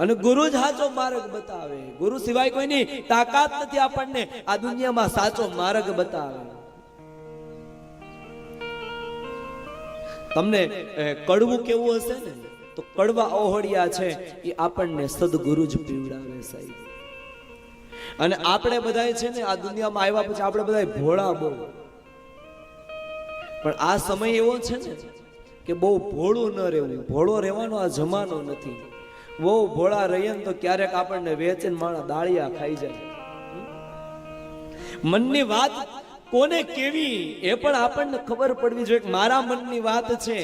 અને ગુરુ જ સાચો માર્ગ બતાવે. ગુરુ સિવાય કોઈની તાકાત નથી આપણને આ દુનિયામાં સાચો માર્ગ બતાવે. તમને કડવું કેવું હશે ને, તો કડવા ઓહળિયા છે એ આપણને સદગુરુ જ પીવડાવે સાહેબ. અને આપણે બધા છે ને આ દુનિયામાં આવ્યા પછી આપણે બધા ભોળા બહુ, પણ આ સમય એવો છે ને કે બહુ ભોળું ન રહેવું. ભોળો રહેવાનો આ જમાનો નથી. બહુ ભોળા રહીએ ને તો ક્યારેક આપણને વેચીને માણા દાળિયા ખાઈ જાય. મનની વાત કોને કેવી એ પણ આપણને ખબર પડવી જોઈએ. મારા મનની વાત છે,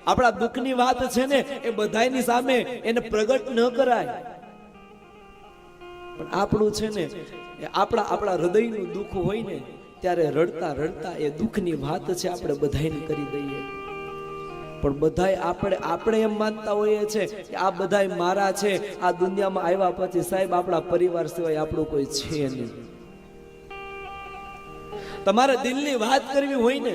આપણા દુઃખની વાત છે ને, એ બધાની સામે એને પ્રગટ ન કરાય. પણ આપણું છે ને આપણા હૃદયનું દુઃખ હોય ને ત્યારે રડતા રડતા એ દુઃખની વાત છે આપણે બધાને કરી દઈએ. પણ બધાય આપણે એમ માનતા હોઈએ છે કે આ બધાય મારા છે. આ દુનિયામાં આવ્યા પછી સાહેબ આપણા પરિવાર સિવાય આપણું કોઈ છે નહીં. તમારે દિલની વાત કરવી હોય ને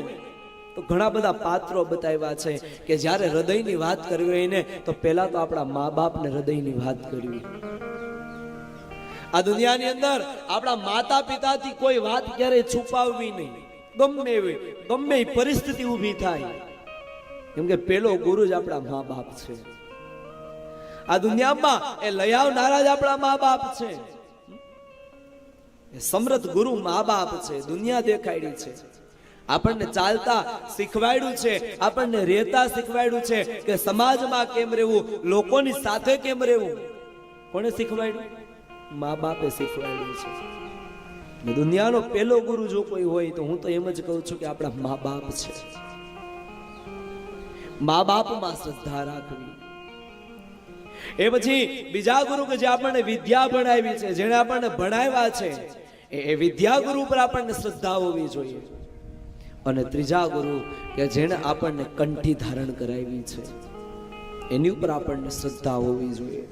તો ઘણા બધા પાત્રો બતાવ્યા છે કે જ્યારે હૃદયની વાત કરવી હોય ને તો પહેલા તો આપણા મા બાપને હૃદયની વાત કરવી. આ દુનિયાની અંદર આપણા માતા પિતાથી કોઈ વાત ક્યારેય છુપાવવી નહીં. ગમે એ પરિસ્થિતિ ઊભી થાય, કેમ કે પેલો ગુરુ જ આપણા મા બાપ છે. આ દુનિયામાં એ લયાવનારા જ આપણા મા બાપ છે. સમૃદ્ધ ગુરુ મા બાપ છે. દુનિયા દેખાડી છે, આપણને ચાલતા શીખવાડ્યું છે, આપણને રહેતા શીખવાડ્યું છે કે સમાજમાં કેમ રહેવું, લોકોની સાથે કેમ રહેવું. કોને શીખવાડ્યું? મા બાપે શીખવાડ્યું છે. દુનિયાનો પહેલો ગુરુ જો કોઈ હોય તો હું તો એમ જ કહું છું કે આપણા મા બાપ છે. મા બાપમાં શ્રદ્ધા રાખવી. એ પછી બીજા ગુરુ કે જે આપણને વિદ્યા ભણાવી છે, જેને આપણને ભણાવ્યા છે, એ વિદ્યા ગુરુ પર આપણને શ્રદ્ધા હોવી જોઈએ. અને ત્રીજા ગુરુ કે જેને આપણને કંઠી ધારણ કરાવી છે, એની ઉપર આપણને શ્રદ્ધા હોવી જોઈએ.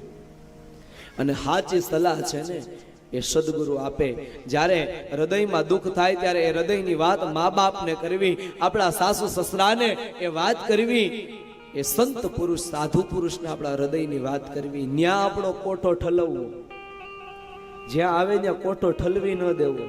અને સાચી સલાહ છે ને એ સદગુરુ આપે. જ્યારે હૃદયમાં દુઃખ થાય ત્યારે એ હૃદયની વાત મા બાપને કરવી, આપણા સાસુ સસરાને એ વાત કરવી, એ સંત પુરુષ સાધુ પુરુષને આપણા હૃદયની વાત કરવી. ન્યા આપણો કોઠો ઠલવવો, જ્યાં આવે ત્યાં કોઠો ઠલવી ન દેવો.